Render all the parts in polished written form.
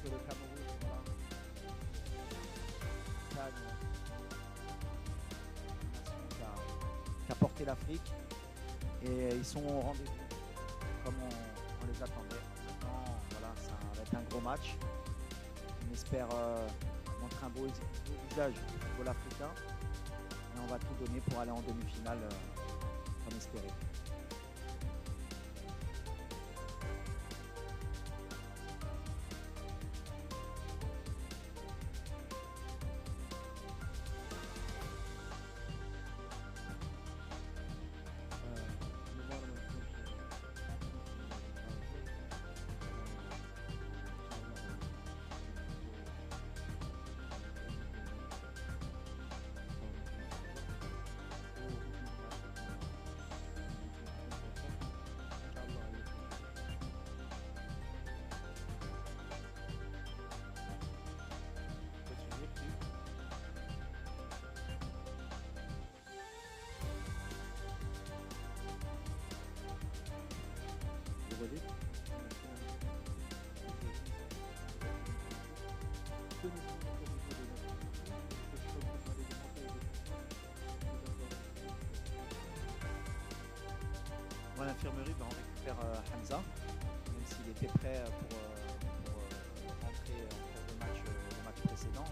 que le Cameroun, voilà, gagne une nation qui a porté l'Afrique et ils sont au rendez-vous comme on les attendait. Maintenant, voilà, ça va être un gros match. On espère montrer un beau visage du football africain et on va tout donner pour aller en demi-finale comme espéré. Dans l'infirmerie, on récupère Hamza, même s'il était prêt pour rentrer pour le match précédent.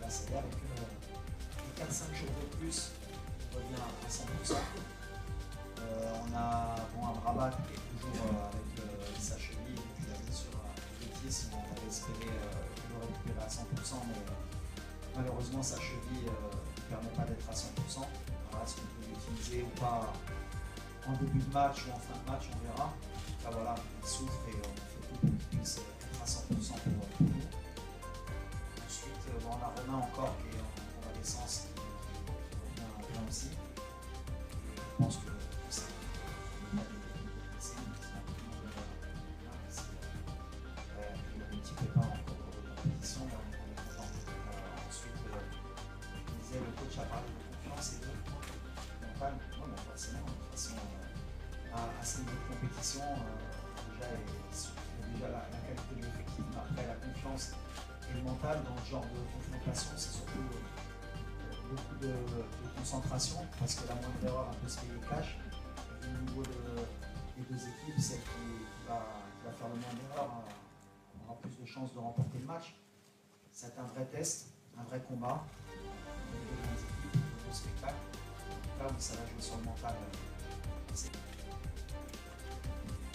Là, c'est-à-dire que 4-5 jours de plus, on revient à 100%. On a Amrabat qui est toujours avec sa cheville, et puis bien sûr Betis, on avait espéré le récupérer à 100%, mais malheureusement sa cheville ne permet pas d'être à 100%. Alors, est-ce qu'on peut l'utiliser ou pas en début de match ou en fin de match, on verra. Là voilà, il souffre et on fait tout pour qu'il puisse être à 100% pour nous. Ensuite, on a Romain encore qui est en convalescence, qui revient bien aussi. Et je pense que ça va être un petit pépin encore de compétition, mais on est content. Ensuite, je disais, le coach a parlé de confiance et de mental. Non, mais forcément, de toute façon, à ce niveau de compétition, déjà la qualité de l'effectif, mais après la confiance et le mental dans ce genre de confrontation, c'est surtout beaucoup de concentration, parce que la moindre erreur un peu se payer cash. Et au niveau des deux équipes, celle qui va faire le moins d'erreurs aura plus de chances de remporter le match. C'est un vrai test, un vrai combat, deux grandes équipes, un beau spectacle. Là où ça va jouer sur le mental.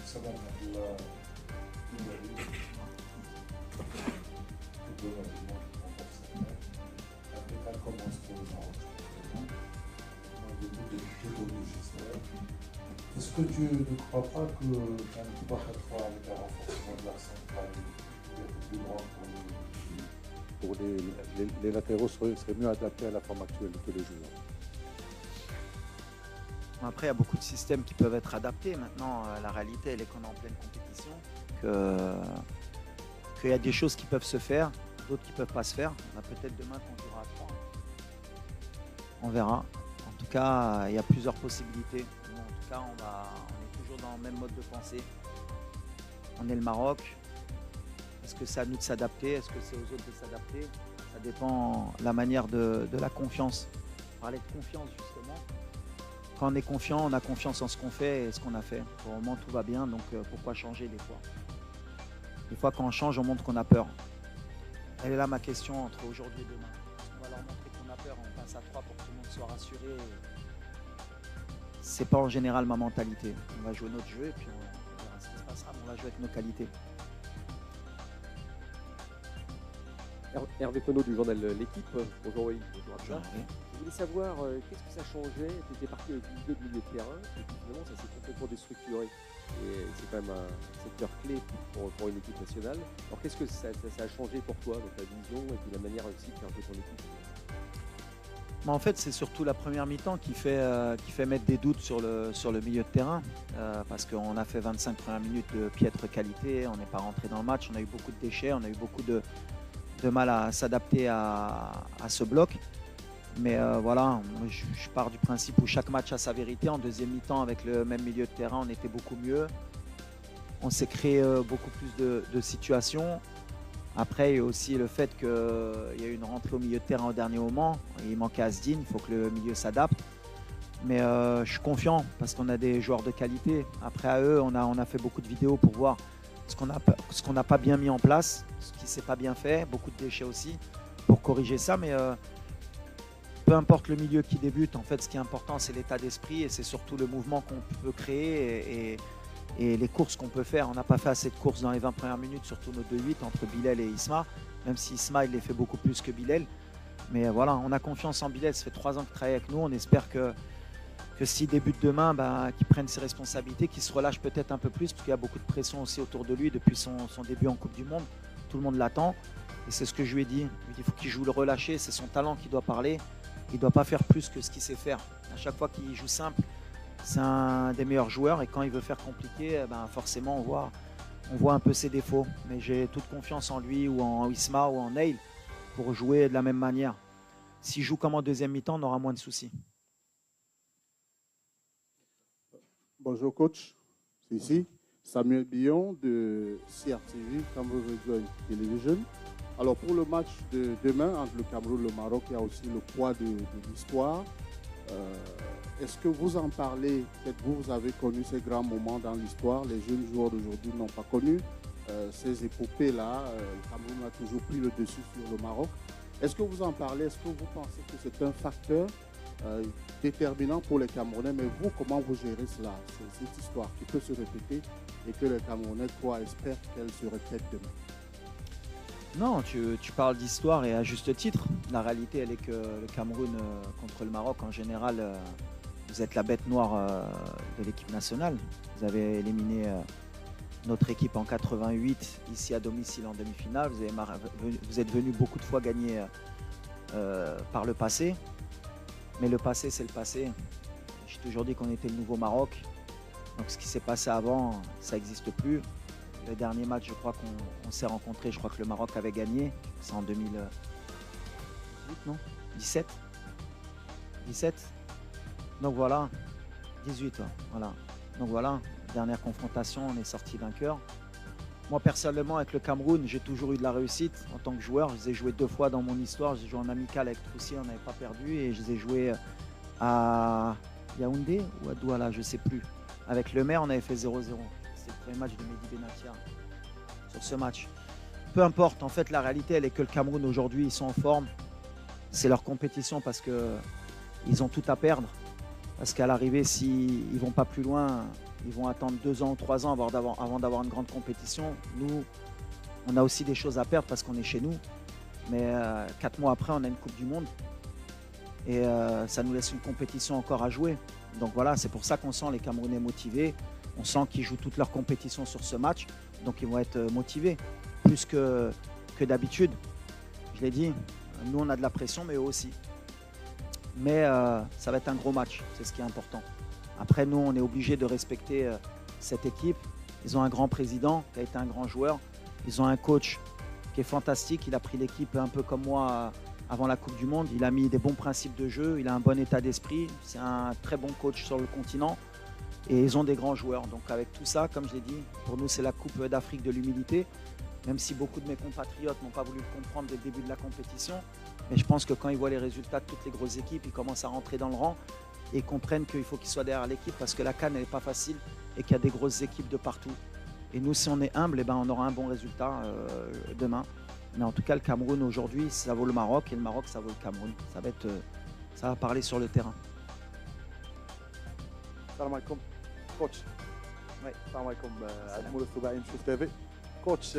Ça va est-ce que tu ne crois pas que un 3-4-3 avec un renforcement de la centrale plus grand pour les latéraux serait mieux adapté à la forme actuelle que les joueurs? Après, il y a beaucoup de systèmes qui peuvent être adaptés. Maintenant, la réalité, elle est qu'on est en pleine compétition, qu'il y a des choses qui peuvent se faire, d'autres qui ne peuvent pas se faire. On a peut-être demain qu'on jouera à 3. On verra. En tout cas, il y a plusieurs possibilités. Nous, en tout cas, on est toujours dans le même mode de pensée. On est le Maroc. Est-ce que c'est à nous de s'adapter? Est-ce que c'est aux autres de s'adapter? Ça dépend de la manière de la confiance. On parlait de confiance, justement. Quand on est confiant, on a confiance en ce qu'on fait et ce qu'on a fait. Pour le moment, tout va bien, donc pourquoi changer des fois? Des fois, quand on change, on montre qu'on a peur. Elle est là ma question entre aujourd'hui et demain. Est-ce qu'on va leur montrer qu'on a peur, on passe à 3 pour que tout le monde soit rassuré? C'est pas en général ma mentalité. On va jouer notre jeu et puis on verra ce qui se passera, mais on va jouer avec nos qualités. Hervé Penaud du journal L'Équipe. Bonjour Loïc, bonjour à Bonjour. Je voulais savoir qu'est-ce que ça changeait. Tu étais parti avec une idée de milieu de terrain et puis finalement ça s'est complètement déstructuré. Et c'est quand même un secteur clé pour une équipe nationale. Alors qu'est-ce que ça a changé pour toi, dans ta vision et puis la manière aussi de faire un peu ton équipe? En fait, c'est surtout la première mi-temps qui fait mettre des doutes sur le milieu de terrain. Parce qu'on a fait 25 premières minutes de piètre qualité, on n'est pas rentré dans le match, on a eu beaucoup de déchets, on a eu beaucoup de mal à s'adapter à ce bloc. Mais voilà, je pars du principe où chaque match a sa vérité. En deuxième mi-temps, avec le même milieu de terrain, on était beaucoup mieux. on s'est créé beaucoup plus de situations. Après, il y a aussi le fait qu'il y a eu une rentrée au milieu de terrain au dernier moment. Il manquait Asdin, il faut que le milieu s'adapte. Mais je suis confiant parce qu'on a des joueurs de qualité. Après, à eux, on a fait beaucoup de vidéos pour voir ce qu'on n'a pas bien mis en place, ce qui ne s'est pas bien fait, beaucoup de déchets aussi, pour corriger ça. Mais peu importe le milieu qui débute, en fait, ce qui est important, c'est l'état d'esprit et c'est surtout le mouvement qu'on peut créer et les courses qu'on peut faire. On n'a pas fait assez de courses dans les 20 premières minutes, surtout nos 2-8 entre Bilal et Isma, même si Isma, il les fait beaucoup plus que Bilal. Mais voilà, on a confiance en Bilal, ça fait 3 ans qu'il travaille avec nous. On espère que s'il débute demain, qu'il prenne ses responsabilités, qu'il se relâche peut-être un peu plus, parce qu'il y a beaucoup de pression aussi autour de lui depuis son début en Coupe du Monde. Tout le monde l'attend. Et c'est ce que je lui ai dit. Je lui ai dit qu'il faut qu'il joue le relâché, c'est son talent qui doit parler. Il ne doit pas faire plus que ce qu'il sait faire. À chaque fois qu'il joue simple, c'est un des meilleurs joueurs. Et quand il veut faire compliqué, forcément, on voit un peu ses défauts. Mais j'ai toute confiance en lui, ou en Isma, ou en Neil, pour jouer de la même manière. S'il joue comme en deuxième mi-temps, on aura moins de soucis. Bonjour coach, c'est ici Samuel Billon de CRTV, Cameroon Radio and Television. Alors pour le match de demain entre le Cameroun et le Maroc, il y a aussi le poids de l'histoire. Est-ce que vous en parlez? Peut-être vous avez connu ces grands moments dans l'histoire. Les jeunes joueurs d'aujourd'hui n'ont pas connu ces épopées-là. Le Cameroun a toujours pris le dessus sur le Maroc. Est-ce que vous en parlez? Est-ce que vous pensez que c'est un facteur déterminant pour les Camerounais? Mais vous, comment vous gérez cela, cette histoire qui peut se répéter et que les Camerounais, toi, espèrent qu'elle se répète demain? Non, tu parles d'histoire et à juste titre. La réalité, elle est que le Cameroun contre le Maroc, en général, vous êtes la bête noire de l'équipe nationale. Vous avez éliminé notre équipe en 88, ici à domicile en demi-finale. Vous êtes venu beaucoup de fois gagner par le passé. Mais le passé, c'est le passé. J'ai toujours dit qu'on était le nouveau Maroc. Donc ce qui s'est passé avant, ça n'existe plus. Le dernier match, je crois qu'on s'est rencontrés, je crois que le Maroc avait gagné. C'est en 2018, non 17 17 Donc voilà, 18, voilà. Donc voilà, dernière confrontation, on est sorti vainqueur. Moi, personnellement, avec le Cameroun, j'ai toujours eu de la réussite en tant que joueur. Je les ai joués 2 fois dans mon histoire. J'ai joué en amical avec Troussi, on n'avait pas perdu. Et je les ai joués à Yaoundé ou à Douala, je ne sais plus. Avec le maire, on avait fait 0-0. C'était le premier match de Mehdi Benatia sur ce match. Peu importe, en fait, la réalité, elle est que le Cameroun, aujourd'hui, ils sont en forme. C'est leur compétition parce qu'ils ont tout à perdre. Parce qu'à l'arrivée, s'ils ne vont pas plus loin, ils vont attendre 2 ans ou 3 ans avant d'avoir une grande compétition. Nous, on a aussi des choses à perdre parce qu'on est chez nous. Mais 4 mois après, on a une Coupe du Monde. Et ça nous laisse une compétition encore à jouer. Donc voilà, c'est pour ça qu'on sent les Camerounais motivés. On sent qu'ils jouent toute leur compétition sur ce match. Donc ils vont être motivés, plus que d'habitude. Je l'ai dit, nous on a de la pression, mais eux aussi. Mais ça va être un gros match, c'est ce qui est important. Après, nous, on est obligé de respecter cette équipe. Ils ont un grand président qui a été un grand joueur. Ils ont un coach qui est fantastique. Il a pris l'équipe un peu comme moi avant la Coupe du Monde. Il a mis des bons principes de jeu. Il a un bon état d'esprit. C'est un très bon coach sur le continent. Et ils ont des grands joueurs. Donc avec tout ça, comme je l'ai dit, pour nous, c'est la Coupe d'Afrique de l'humilité. Même si beaucoup de mes compatriotes n'ont pas voulu le comprendre dès le début de la compétition. Mais je pense que quand ils voient les résultats de toutes les grosses équipes, ils commencent à rentrer dans le rang et comprennent qu'il faut qu'ils soient derrière l'équipe parce que la CAN n'est pas facile et qu'il y a des grosses équipes de partout. Et nous, si on est humble, on aura un bon résultat demain. Mais en tout cas, le Cameroun aujourd'hui, ça vaut le Maroc et le Maroc, ça vaut le Cameroun. Ça va parler sur le terrain. Salam alaikum, coach. Oui. Salam alaikum, عزمو السباعي نشوف تيفي. كوتش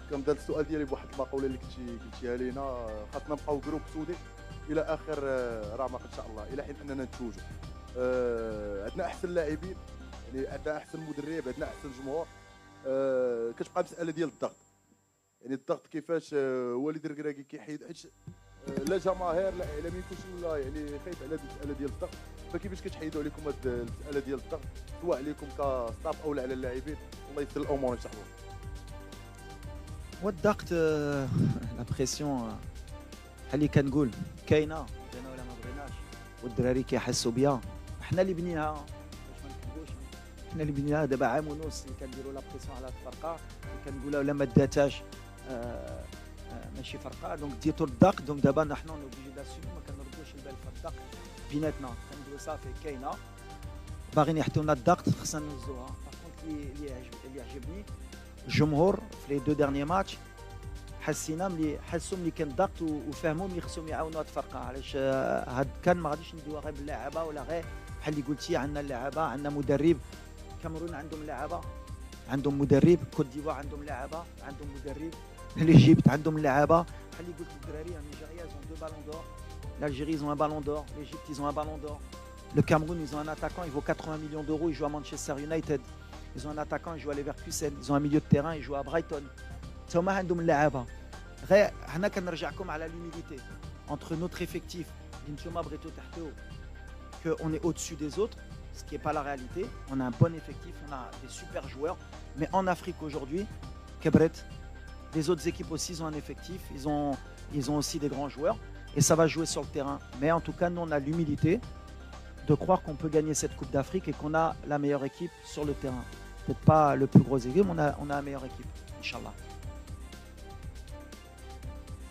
كنبدا السؤال ديالي بواحد المقوله اللي قلتيها لينا خاصنا نبقاو جروب سودي الى اخر رمق ان شاء الله الى حين اننا نتوجوا. عندنا احسن لاعبين، يعني عندنا احسن مدرب، عندنا احسن جمهور. كتبقى المساله ديال الضغط، يعني الضغط كيفاش والد الركراكي كيحيد حيت لا جماهير لا اعلاميين كلشي ولا يعني خايف على هذه المساله ديال الضغط. فكيفاش كتحيدوا عليكم هذه المساله ديال الضغط سواء عليكم كستاف او على اللاعبين؟ الله يسر الامور ان شاء الله. والضغط لا بريسيون اللي كنقول كاينه ولا ما بغيناش والدراري كيحسوا بها. حنا اللي بنيناها باش ما نكذبوش. حنا اللي بنينا دابا عام ونص اللي كنديروا لا بريسيون على الفرقه وكنقولوا لا ما داتاش ماشي فرقه دونك ديتو الضغط دونك دابا نحن نوبيجي داسيمو ما كنردوش البال في الضغط بيناتنا كنقولوا صافي كاينه باغيين يحطوا لنا الضغط خصنا نوزوها باغ اللي عجبني الجمهور في لي دو ديرني ماتش حسينا ملي كان ضغط وفهموا ملي خصهم يعاونوا هاد الفرقه علاش هاد كان ما غاديش ندويو غير باللاعبه ولا غير بحال اللي قلتي عندنا اللاعبه عندنا مدرب كاميرون عندهم لاعبه عندهم مدرب كوت ديفوار عندهم لاعبه عندهم مدرب l'Égypte عندهم لاعبه بحال اللي قلت الدراري النيجيريا ils ont 2 ballons d'or l'Algérie ils ont un ballon d'or l'Égypte ils ont un ballon d'or le Cameroun ils ont un attaquant il vaut 80 millions d'euros il joue à Manchester United ils ont un attaquant il joue à Leverkusen ils ont un milieu de terrain il joue à Brighton هما عندهم اللاعبه غير حنا كنرجعكم على l'humilité entre notre effectif اللي نتوما بغيتو تحتو que on est au-dessus des autres ce qui n'est pas la réalité on a un bon effectif on a des super joueurs mais en Afrique aujourd'hui Kebret les autres équipes aussi ils ont un effectif ils ont aussi des grands joueurs et ça va jouer sur le terrain mais en tout cas nous on a l'humilité de croire qu'on peut gagner cette Coupe d'Afrique et qu'on a la meilleure équipe sur le terrain peut-être pas le plus gros équipe mais on a la meilleure équipe Inch'Allah.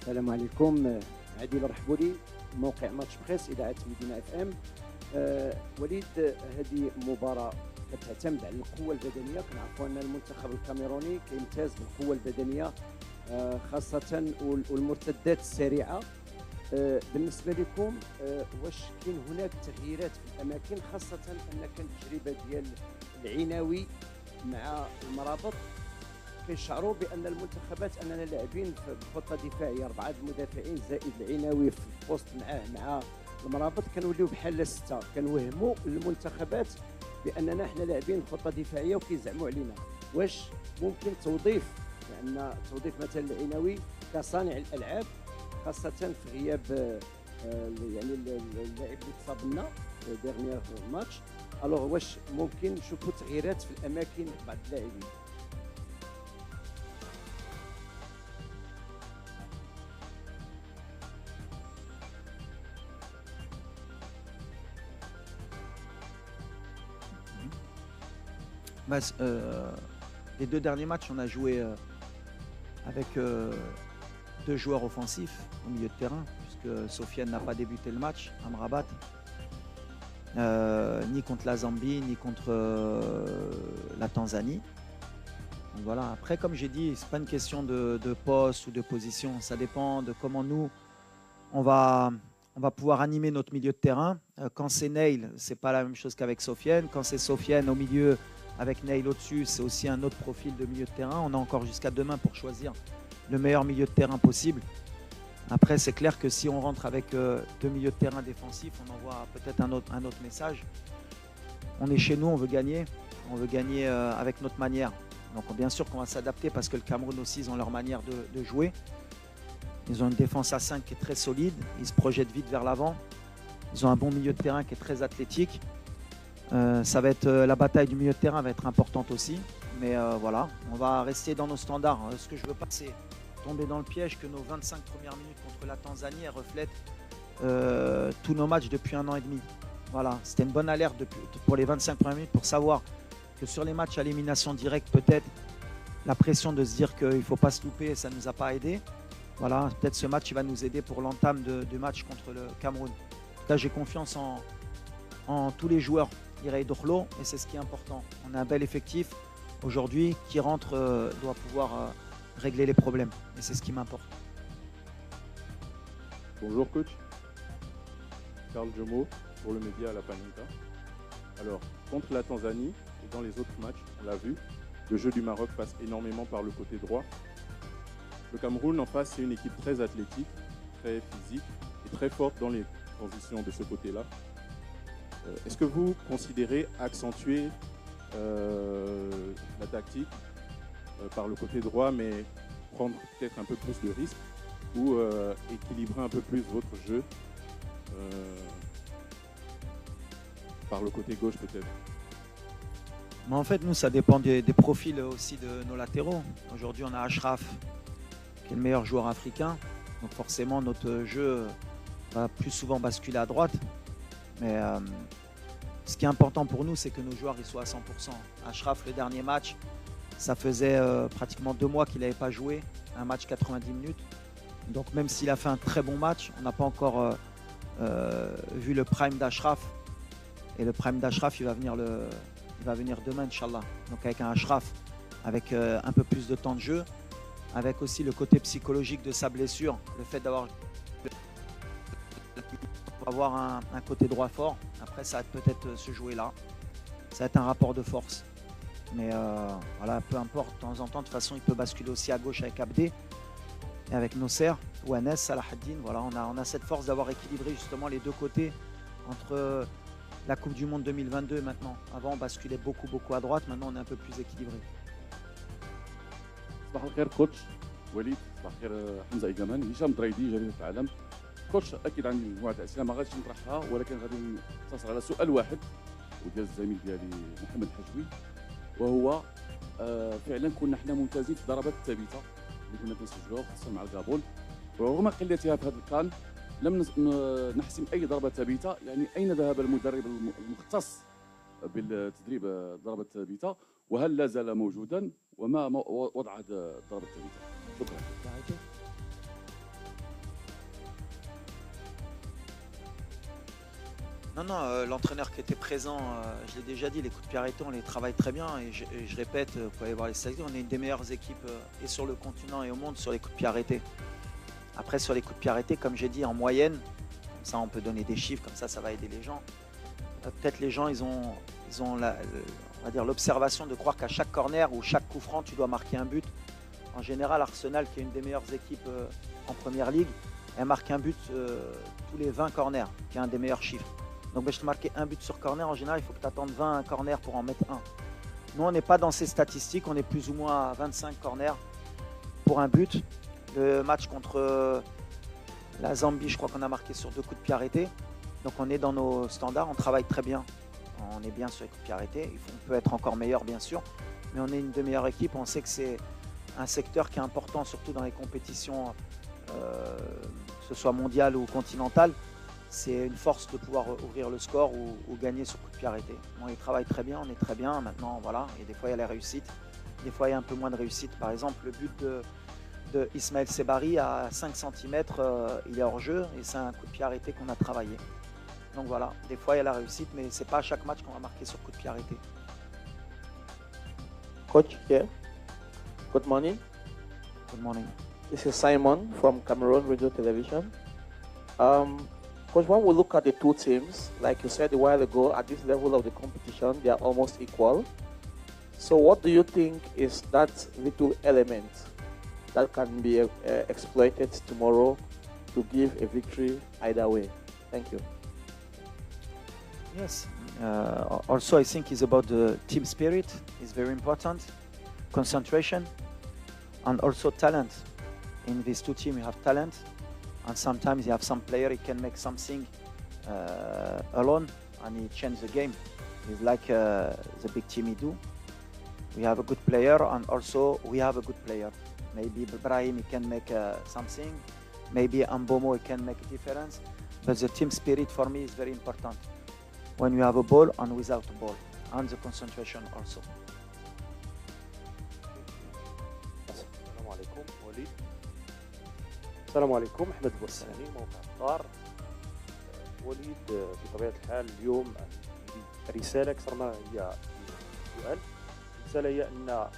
السلام عليكم عادل رحبولي موقع ماتش بريس اذاعه مدينه اف ام. وليد هذه مباراه كتعتمد على القوه البدنيه كنعرفوا ان المنتخب الكاميروني كيمتاز بالقوه البدنيه خاصه والمرتدات السريعه. بالنسبه لكم واش كاين هناك تغييرات في الاماكن خاصه ان كانت التجربه ديال العناوي مع المرابط كيشعروا بان المنتخبات اننا لاعبين بخطه دفاعيه 4 المدافعين زائد العناوي في البوست مع المرابط كنوليو بحال 6 كنوهموا المنتخبات باننا حنا لاعبين خطه دفاعيه وكيزعموا علينا. واش ممكن توظيف لان توظيف مثلا العناوي كصانع الالعاب خاصه في غياب يعني اللاعب اللي تصاب لنا ديرنيير ماتش الوغ واش ممكن نشوفوا تغييرات في الاماكن بعض اللاعبين؟ Les 2 derniers matchs, on a joué avec 2 joueurs offensifs au milieu de terrain, puisque Sofiane n'a pas débuté le match, Amrabat, ni contre la Zambie, ni contre la Tanzanie. Donc voilà. Après, comme j'ai dit, c'est pas une question de poste ou de position, ça dépend de comment nous, on va pouvoir animer notre milieu de terrain. Quand c'est Neil, c'est pas la même chose qu'avec Sofiane. Quand c'est Sofiane au milieu, avec Neil au-dessus, c'est aussi un autre profil de milieu de terrain. On a encore jusqu'à demain pour choisir le meilleur milieu de terrain possible. Après, c'est clair que si on rentre avec 2 milieux de terrain défensifs, on envoie peut-être un autre message. On est chez nous, on veut gagner avec notre manière. Donc bien sûr qu'on va s'adapter parce que le Cameroun aussi, ils ont leur manière de jouer. Ils ont une défense à 5 qui est très solide, ils se projettent vite vers l'avant. Ils ont un bon milieu de terrain qui est très athlétique. Ça va être la bataille du milieu de terrain va être importante aussi, mais voilà, on va rester dans nos standards. Ce que je veux pas, c'est tomber dans le piège que nos 25 premières minutes contre la Tanzanie reflètent tous nos matchs depuis 1 an et demi. Voilà, c'était une bonne alerte pour les 25 premières minutes pour savoir que sur les matchs à élimination directe, peut-être la pression de se dire qu'il ne faut pas se louper, ça ne nous a pas aidé. Voilà, peut-être ce match il va nous aider pour l'entame du match contre le Cameroun. Là, j'ai confiance en tous les joueurs. Et c'est ce qui est important. On a un bel effectif aujourd'hui qui rentre, doit pouvoir régler les problèmes. Et c'est ce qui m'importe. Bonjour coach. Carl Jomo pour le média La Panenka. Alors, contre la Tanzanie et dans les autres matchs, on l'a vu, le jeu du Maroc passe énormément par le côté droit. Le Cameroun en face, c'est une équipe très athlétique, très physique et très forte dans les transitions de ce côté-là. Est-ce que vous considérez accentuer la tactique par le côté droit, mais prendre peut-être un peu plus de risques ou équilibrer un peu plus votre jeu par le côté gauche peut-être? Mais en fait, nous, ça dépend des profils aussi de nos latéraux. Aujourd'hui, on a Ashraf, qui est le meilleur joueur africain. Donc forcément, notre jeu va plus souvent basculer à droite. Mais Ce qui est important pour nous, c'est que nos joueurs ils soient à 100%. Ashraf, le dernier match, ça faisait pratiquement 2 mois qu'il n'avait pas joué, un match 90 minutes. Donc même s'il a fait un très bon match, on n'a pas encore vu le prime d'Ashraf. Et le prime d'Ashraf, il va venir demain, Inch'Allah. Donc avec un Ashraf, avec un peu plus de temps de jeu, avec aussi le côté psychologique de sa blessure, le fait d'avoir un côté droit fort. Après, ça va peut-être se jouer là. Ça va être un rapport de force. Mais voilà, peu importe, de temps en temps, de toute façon, il peut basculer aussi à gauche avec Abdé et avec Nosser ou Anes, Salahaddin. Voilà, on a cette force d'avoir équilibré justement les deux côtés entre la Coupe du Monde 2022 et maintenant. Avant, on basculait beaucoup à droite. Maintenant, on est un peu plus équilibré. صباح الخير كوتش وليد. صباح الخير حمزه ايجامان. هشام دريدي جريده العالم. كوتش اكيد عندي مجموعه اسئله ما غاديش نطرحها ولكن غادي نقتصر على سؤال واحد وديال الزميل ديالي محمد حجوي وهو فعلا كنا حنا ممتازين في الضربات الثابته اللي كنا كنسجلوها خصوصا مع الكابون ورغم قلتها في هذا الكان لم نحسم اي ضربه ثابته. يعني اين ذهب المدرب المختص بالتدريب الضربات الثابته وهل لا زال موجودا وما وضع الضربه الثابته؟ شكرا. Non, l'entraîneur qui était présent, je l'ai déjà dit, les coups de pied arrêtés, on les travaille très bien. Et je répète, vous pouvez aller voir les statistiques, on est une des meilleures équipes et sur le continent et au monde sur les coups de pied arrêtés. Après, sur les coups de pied arrêtés, comme j'ai dit, en moyenne, comme ça on peut donner des chiffres, comme ça va aider les gens. Peut-être les gens, ils ont on va dire l'observation de croire qu'à chaque corner ou chaque coup franc, tu dois marquer un but. En général, Arsenal, qui est une des meilleures équipes en première ligue, elle marque un but tous les 20 corners, qui est un des meilleurs chiffres. Donc, je te marquer un but sur corner, en général, il faut que tu attendes 20 corners pour en mettre un. Nous, on n'est pas dans ces statistiques, on est plus ou moins à 25 corners pour un but. Le match contre la Zambie, je crois qu'on a marqué sur 2 coups de pied arrêtés. Donc, on est dans nos standards, on travaille très bien. On est bien sur les coups de pied arrêtés. On peut être encore meilleur, bien sûr, mais on est une des meilleures équipes. On sait que c'est un secteur qui est important, surtout dans les compétitions, que ce soit mondiales ou continentales. C'est une force de pouvoir ouvrir le score ou gagner sur coup de pied arrêté. Bon, ils travaillent très bien, on est très bien. Maintenant, voilà. Et des fois, il y a la réussite. Des fois, il y a un peu moins de réussite. Par exemple, le but de Ismaël Sebari à 5 cm, il est hors jeu et c'est un coup de pied arrêté qu'on a travaillé. Donc voilà, des fois, il y a la réussite, mais ce n'est pas à chaque match qu'on va marquer sur coup de pied arrêté. Coach, here. Good morning. Good morning. This is Simon from Cameroon Radio Television. Coach, when we look at the two teams, like you said a while ago, at this level of the competition, they are almost equal. So what do you think is that little element that can be exploited tomorrow to give a victory either way? Thank you. Yes. Also, I think it's about the team spirit. It's very important. Concentration and also talent. In these two teams, you have talent. And sometimes you have some player, he can make something alone and he change the game. It's like the big team he do. We have a good player and also we have a good player. Maybe Ibrahim, he can make something. Maybe Ambomo, he can make a difference. But the team spirit for me is very important. When you have a ball and without a ball. And the concentration also. السلام عليكم وليد. السلام عليكم احمد بوساني موقع الدار. وليد بطبيعه الحال اليوم عندي رساله اكثر ما هي سؤال. الرساله هي ان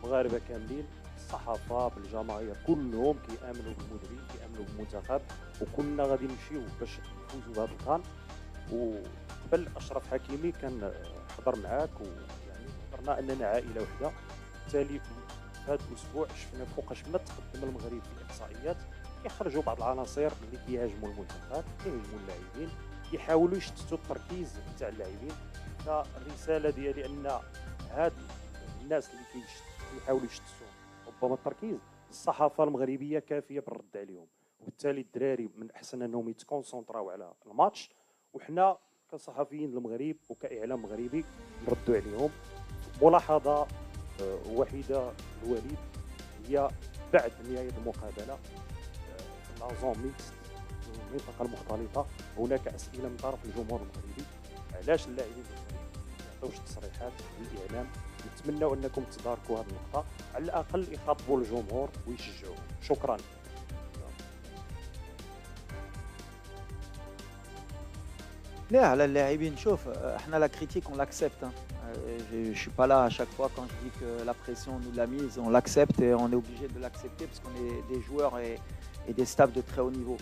المغاربه كاملين الصحافه بالجماهير كلهم كيامنوا بالمدرب كيامنوا بالمنتخب وكنا غادي نمشيو باش نفوزوا بهذا الكان. وقبل اشرف حكيمي كان حضر معاك ويعني حضرنا اننا عائله واحده. بالتالي في هذا الاسبوع شفنا فوقاش ما تقدم المغرب في الاحصائيات كيخرجوا بعض العناصر اللي كيهاجموا المنتخب كيهاجموا اللاعبين كيحاولوا يشتتوا التركيز تاع اللاعبين. فالرساله ديالي ان هاد الناس اللي كيحاولوا يشتتوا ربما التركيز الصحافه المغربيه كافيه بالرد عليهم. وبالتالي الدراري من الاحسن انهم يتكونسونطراو على الماتش وحنا كصحفيين المغرب وكاعلام مغربي نردوا عليهم. ملاحظه وحيده الوليد هي بعد نهايه المقابله في لا زون ميكس المنطقه المختلطه هناك اسئله من طرف الجمهور المغربي علاش اللاعبين الاخرين ما يعطيوش تصريحات للاعلام. نتمنوا انكم تداركوا هذه النقطه، على الاقل يخاطبوا الجمهور ويشجعوه. شكرا. لا على اللاعبين شوف احنا لا critique on l'accepte hein. Je suis pas là à chaque fois quand je dis que la pression on nous l'a mise, on l'accepte et on est obligé de l'accepter parce qu'on est des joueurs et des staffs de très haut niveau.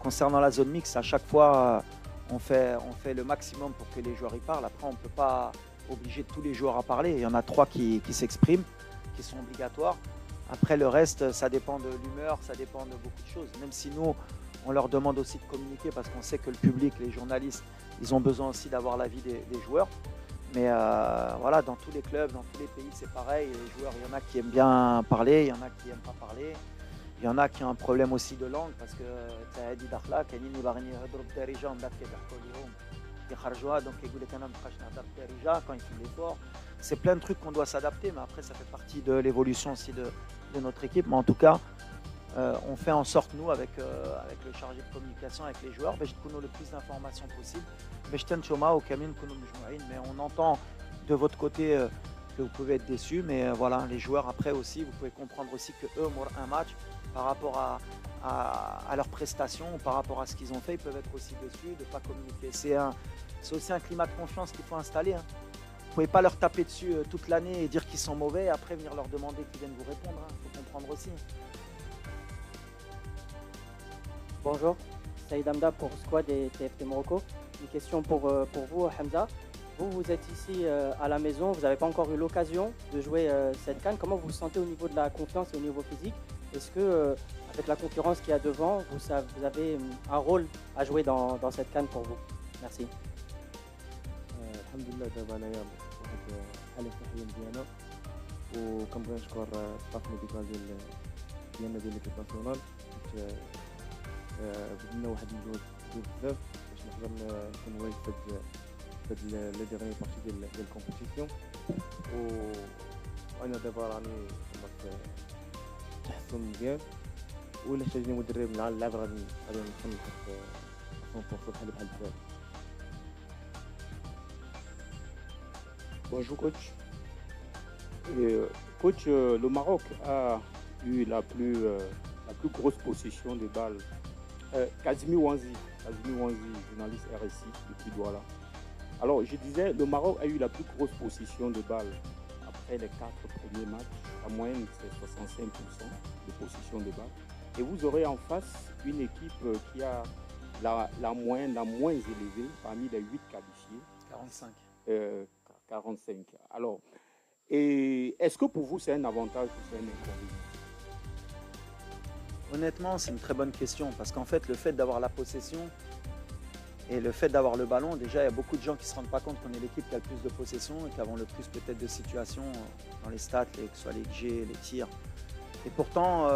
Concernant la zone mixte, à chaque fois on fait le maximum pour que les joueurs y parlent. Après on ne peut pas obliger tous les joueurs à parler. Il y en a 3 qui s'expriment, qui sont obligatoires. Après le reste, ça dépend de l'humeur, ça dépend de beaucoup de choses. Même si nous, on leur demande aussi de communiquer parce qu'on sait que le public, les journalistes, ils ont besoin aussi d'avoir l'avis des joueurs. Mais voilà, dans tous les clubs, dans tous les pays, c'est pareil. Les joueurs, il y en a qui aiment bien parler, il y en a qui n'aiment pas parler. Il y en a qui ont un problème aussi de langue parce que quand ils font l'effort. C'est plein de trucs qu'on doit s'adapter, mais après ça fait partie de l'évolution aussi de notre équipe. Mais en tout cas, on fait en sorte, nous, avec le chargé de communication, avec les joueurs, je donne le plus d'informations possible. Mais on entend de votre côté que vous pouvez être déçus, mais voilà, les joueurs après aussi, vous pouvez comprendre aussi que eux, un match, par rapport à leurs prestations, par rapport à ce qu'ils ont fait, ils peuvent être aussi déçus de ne pas communiquer. C'est aussi un climat de confiance qu'il faut installer. Hein. Vous ne pouvez pas leur taper dessus toute l'année et dire qu'ils sont mauvais et après venir leur demander qu'ils viennent vous répondre. Il faut comprendre aussi. Bonjour, Saïd Hamda pour Squad et TFT Morocco. Une question pour vous, Hamza. Vous êtes ici à la maison, vous n'avez pas encore eu l'occasion de jouer cette CAN. Comment vous vous sentez au niveau de la confiance et au niveau physique? Est-ce que, avec la concurrence qu'il y a devant, vous avez un rôle à jouer dans cette CAN pour vous? Merci. الحمد لله دابا انايا واحد الحاله صحيه مزيانه وكنبغي نشكر ستاف ميديكال ديالنا ديال ليكيب ناسيونال حيت بذلنا واحد المجهود كبير بزاف باش نقدر نكون واعي في هاد لي ديغني بارتي ديال الكومبيتيسيون وانا دابا راني في تحسن مزيان ولا احتاجني مدرب مع اللعب غادي نكون في 100% بحال الدراري. Bonjour coach. Coach, le Maroc a eu la plus grosse possession de balles. Kazimi Wanzi, journaliste RSI depuis Douala. Alors je disais, le Maroc a eu la plus grosse possession de balles après les 4 premiers matchs. La moyenne c'est 65% de possession de balles. Et vous aurez en face une équipe qui a la moyenne la moins élevée parmi les 8 qualifiés. 45. 45. Alors, est-ce que pour vous c'est un avantage ou c'est un inconvénient? Honnêtement, c'est une très bonne question parce qu'en fait, le fait d'avoir la possession et le fait d'avoir le ballon, déjà, il y a beaucoup de gens qui ne se rendent pas compte qu'on est l'équipe qui a le plus de possession et qui avons le plus peut-être de situations dans les stats, que ce soit les XG, les tirs. Et pourtant,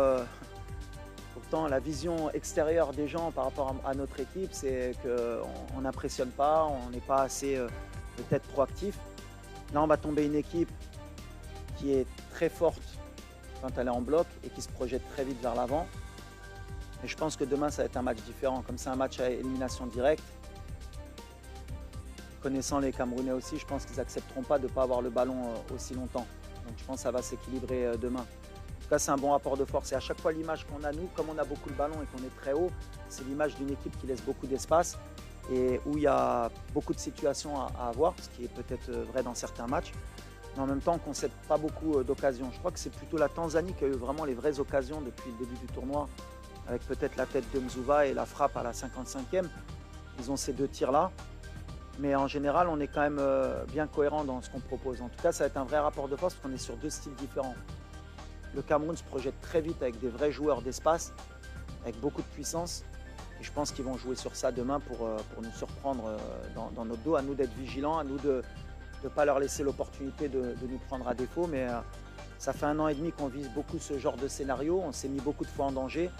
la vision extérieure des gens par rapport à notre équipe, c'est qu'on n'impressionne pas, on n'est pas assez peut-être proactif. Là, on va tomber une équipe qui est très forte quand elle est en bloc et qui se projette très vite vers l'avant. Et je pense que demain, ça va être un match différent. Comme c'est un match à élimination directe, connaissant les Camerounais aussi, je pense qu'ils n'accepteront pas de ne pas avoir le ballon aussi longtemps. Donc je pense que ça va s'équilibrer demain. En tout cas, c'est un bon rapport de force. Et à chaque fois, l'image qu'on a, nous, comme on a beaucoup le ballon et qu'on est très haut, c'est l'image d'une équipe qui laisse beaucoup d'espace et où il y a beaucoup de situations à avoir, ce qui est peut-être vrai dans certains matchs. Mais en même temps, on ne concède pas beaucoup d'occasions. Je crois que c'est plutôt la Tanzanie qui a eu vraiment les vraies occasions depuis le début du tournoi, avec peut-être la tête de Mzouva et la frappe à la 55e. Ils ont ces 2 tirs-là. Mais en général, on est quand même bien cohérent dans ce qu'on propose. En tout cas, ça va être un vrai rapport de force parce qu'on est sur 2 styles différents. Le Cameroun se projette très vite avec des vrais joueurs d'espace, avec beaucoup de puissance. Et je pense qu'ils vont jouer sur ça demain pour nous surprendre dans notre dos. À nous d'être vigilants, à nous de ne pas leur laisser l'opportunité de nous prendre à défaut. Mais ça fait 1 an et demi qu'on vise beaucoup ce genre de scénario. On s'est mis beaucoup de fois en danger.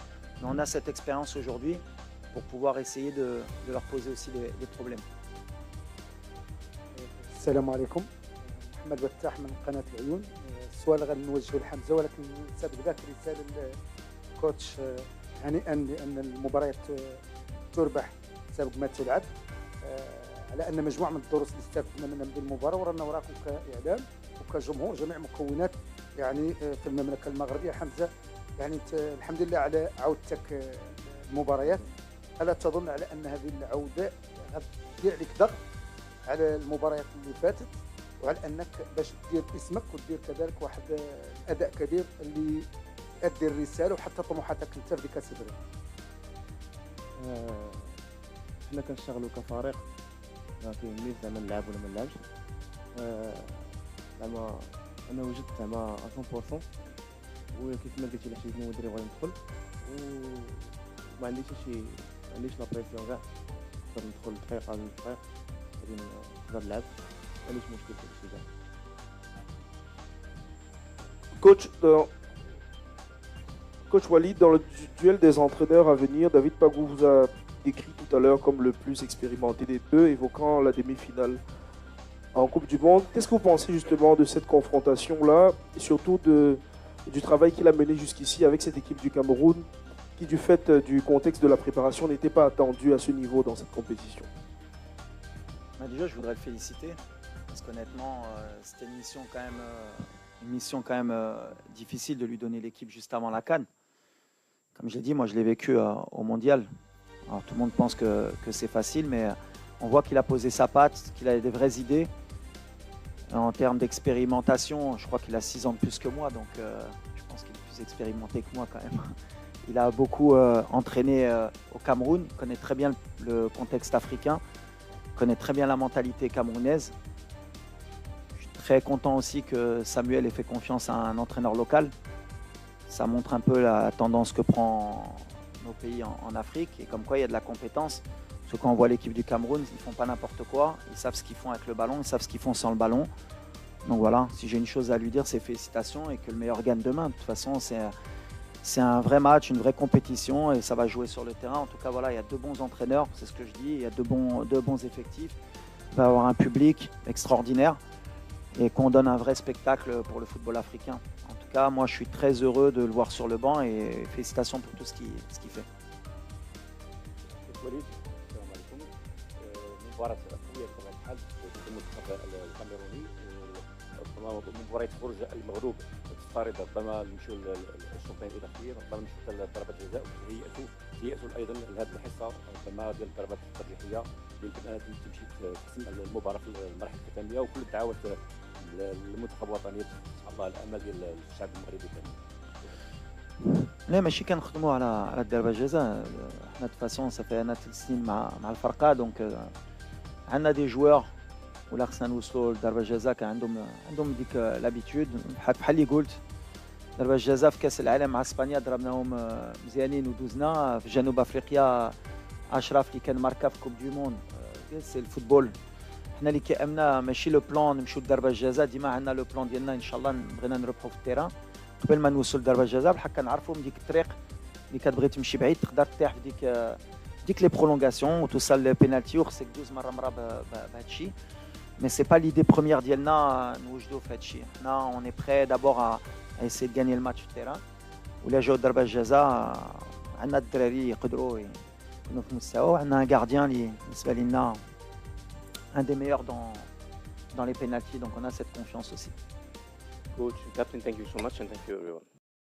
Mais on a cette expérience aujourd'hui pour pouvoir essayer de leur poser aussi des problèmes. السلام عليكم. محمد بتاح من قناة العيون. السؤال غادي نوجهه لحمزة ولكن سابق ذاك رسالة للكوتش هنيئا لأن المباريات تربح سابق ما تلعب. على ان مجموعه من الدروس اللي استفدنا منها من المباراه، ورانا وراكم كاعلام وكجمهور جميع مكونات يعني في المملكه المغربيه. حمزه يعني الحمد لله على عودتك المباريات. الا تظن على ان هذه العوده غتدير عليك ضغط على المباريات اللي فاتت، وعلى انك باش دير اسمك ودير كذلك واحد اداء كبير اللي يؤدي الرساله وحتى طموحاتك انت في كاس الدوري؟ حنا كنشتغلوا كفريق، ما كاينش زعما نلعب ولا ما نلعبش. زعما انا وجدت زعما 100%، وكيف ما قلتي لحسيت المدرب غادي ندخل وما عنديش ما عنديش لا بريسيون كاع، نقدر ندخل دقيقه ولا دقيقه غادي نقدر نلعب، ما عنديش مشكل في هادشي كاع. Coach Walid, dans le duel des entraîneurs à venir, David Pagou vous a décrit tout à l'heure comme le plus expérimenté des deux, évoquant la demi-finale en Coupe du Monde. Qu'est-ce que vous pensez justement de cette confrontation-là, et surtout du travail qu'il a mené jusqu'ici avec cette équipe du Cameroun, qui du fait du contexte de la préparation n'était pas attendu à ce niveau dans cette compétition? Déjà, je voudrais le féliciter, parce qu'honnêtement, c'était une mission quand même difficile de lui donner l'équipe juste avant la CAN. Comme je l'ai dit, moi je l'ai vécu au Mondial. Alors, tout le monde pense que c'est facile, mais on voit qu'il a posé sa patte, qu'il a des vraies idées. En termes d'expérimentation, je crois qu'il a 6 ans de plus que moi, donc je pense qu'il est plus expérimenté que moi quand même. Il a beaucoup entraîné au Cameroun, il connaît très bien le contexte africain, il connaît très bien la mentalité camerounaise. Je suis très content aussi que Samuel ait fait confiance à un entraîneur local. Ça montre un peu la tendance que prend nos pays en Afrique, et comme quoi il y a de la compétence. Parce que quand on voit l'équipe du Cameroun, ils ne font pas n'importe quoi, ils savent ce qu'ils font avec le ballon, ils savent ce qu'ils font sans le ballon. Donc voilà, si j'ai une chose à lui dire, c'est félicitations et que le meilleur gagne demain. De toute façon, c'est un vrai match, une vraie compétition, et ça va jouer sur le terrain. En tout cas, voilà, il y a 2 bons entraîneurs, c'est ce que je dis, il y a 2 bons effectifs. Il va y avoir un public extraordinaire et qu'on donne un vrai spectacle pour le football africain. En tout cas, moi, je suis très heureux de le voir sur le banc, et félicitations pour tout ce qu'il fait. مباراة قوية بطبيعة الحال في المنتخب الكاميروني، ربما مباراة خروج المغلوب تفترض ربما نمشيو للشوطين الإضافيين، ربما نمشيو حتى لضربات الجزاء، وتهيئتوا أيضا لهذه الحصة ربما ديال الضربات الترجيحية اللي يمكن أنها تمشي تحسم المباراة في المراحل الختامية. وكل الدعوات للمنتخب الوطني إن الله الأمل ديال الشعب المغربي كامل. لا ماشي كنخدموا على الضربة الجزاء، حنا de toute façon ça fait 3 سنين مع الفرقة، دونك عندنا دي جوار ولا خصنا نوصلوا لضربة الجزاء كان عندهم ديك لابيتود. بحال اللي قلت ضربة الجزاء في كأس العالم مع اسبانيا ضربناهم مزيانين ودوزنا. في جنوب افريقيا اشرف اللي كان ماركا في كوب دو موند، سي الفوتبول. حنا اللي كيامنا ماشي لو بلان نمشيو لضربة الجزاء، ديما عندنا لو بلان ديالنا ان شاء الله بغينا نربحوا في التيران قبل ما نوصل لضربة الجزاء، بحال كنعرفوا من ديك الطريق اللي كتبغي تمشي بعيد تقدر تطيح في ديك لي برولونغاسيون وتوصل للبينالتي، وخصك دوز مره بهذا الشيء. مي سي با ليدي بروميير ديالنا نوجدوا في هذا الشيء. حنا اوني بري دابور ا ايسي دو غاني الماتش في التيران، ولا جاو ضربه الجزاء عندنا الدراري يقدروا يكونوا في مستوى، وعندنا ان غارديان اللي بالنسبه لنا ان دي ميور dans les pénaltys, donc on a cette confiance aussi. Coach, Captain, thank you so much, and thank you everyone.